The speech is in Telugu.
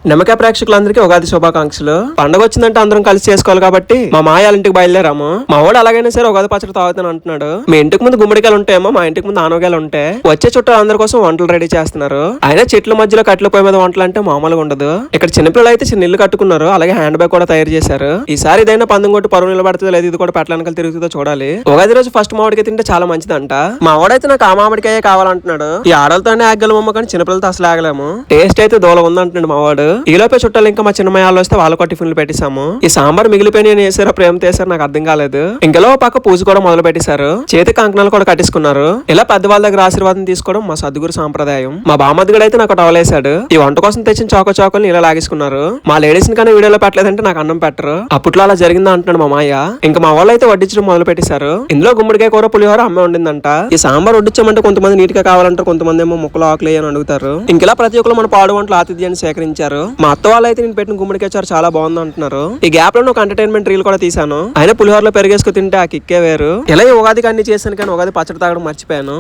నిమ్మకాయ ప్రేక్షకులందరికీ ఉగాది శుభాకాంక్షలు. పండుగ వచ్చిందంటే అందరం కలిసి చేసుకోవాలి కాబట్టి మా మాయాల ఇంటికి బయలుదేరాము. మా వాడు అలాగైనా సరే ఉగాది పచ్చడి తాగుతాను అంటున్నాడు. మీ ఇంటికి ముందు గుమ్మడికాయలు ఉంటాయేమో, మా ఇంటికి ముందు ఆనవకాయలు ఉంటాయి. వచ్చే చుట్టాలు అందరి కోసం వంటలు రెడీ చేస్తున్నారు. అయినా చెట్ల మధ్యలో కట్టెల పొయ్యి మీద వంటలు అంటే మామూలుగా ఉండదు. ఇక్కడ చిన్నపిల్లలు అయితే చిన్న ఇల్లు కట్టుకున్నారు, అలాగే హ్యాండ్ బ్యాగ్ కూడా తయారు చేశారు. ఈసారి ఇదైనా పందెం కొట్టి పరువు నిలబడుతుందో లేదు, ఇది కూడా పెట్టడానికి తిరుగుతుందో చూడాలి. ఉగాది రోజు ఫస్ట్ మామిడికాయ తింటే చాలా మంచిదంట. మా వాడైతే నాకు ఆ మామిడికాయ కావాలంటున్నాడు. ఈ ఆడలతోనే ఆగలమమ్మ కానీ చిన్నపిల్లలతో అసలు ఆగలేము. టేస్ట్ అయితే దూల ఉందంటున్నాడు మా వాడు. ఈలోపే చుట్టాలు ఇంకా మా చిన్నమయ్యాలు వస్తే వాళ్ళ టిఫిన్లు పెట్టేశాము. ఈ సాంబార్ మిగిలిపోయి వేసారో ప్రేమ చేశారు నాకు అర్థం కాలేదు. ఇంకలో పక్క పూజ కూడా మొదలు పెట్టేశారు. చేతి కంకణాలు కూడా కట్టేసుకున్నారు. ఇలా పెద్దవాళ్ళ దగ్గర ఆశీర్వాదం తీసుకోవడం మా సద్గురు సాంప్రదాయం. మా బామద్దుడు అయితే నాకు టవలేశాడు. ఈ వంట కోసం తెచ్చిన చాకోని ఇలా లాగేసుకున్నారు. మా లేడీస్ ని కానీ వీడియోలో పెట్టలేదంటే నాకు అన్నం పెట్టరు. అప్పట్లో అలా జరిగిందా అంటున్నాడు మా మాయ. ఇంకా మా వాళ్ళు అయితే వడ్డించడం మొదలు పెట్టేశారు. ఇందులో గుమ్మడికాయ కూర పులిహోర అమ్మ వండిందంట. ఈ సాంబార్ వడ్డించామంటే కొంతమంది నీట్ గా కావాలంటారు, కొంతమంది ఏమో ముక్కలు ఆకులు అని అడుగుతారు. ఇంకెలా ప్రతి ఒక్కరు మన పాడు వంటలు ఆతిథ్యాన్ని సేకరించారు. మా అత్త వాళ్ళు అయితే నేను పెట్టిన గుమ్మడికాయ చారు చాలా బాగుంది అంటున్నారు. ఈ గ్యాప్ లో ఒక ఎంటర్టైన్మెంట్ రీల్ కూడా తీసాను. అయినా పులిహోరలో పెరిగేసుకు తింటే ఆ కిక్కే వేరు. ఇలా ఉగాదికి అన్ని చేశాను కానీ ఉగాది పచ్చడి తాగడం మర్చిపోయాను.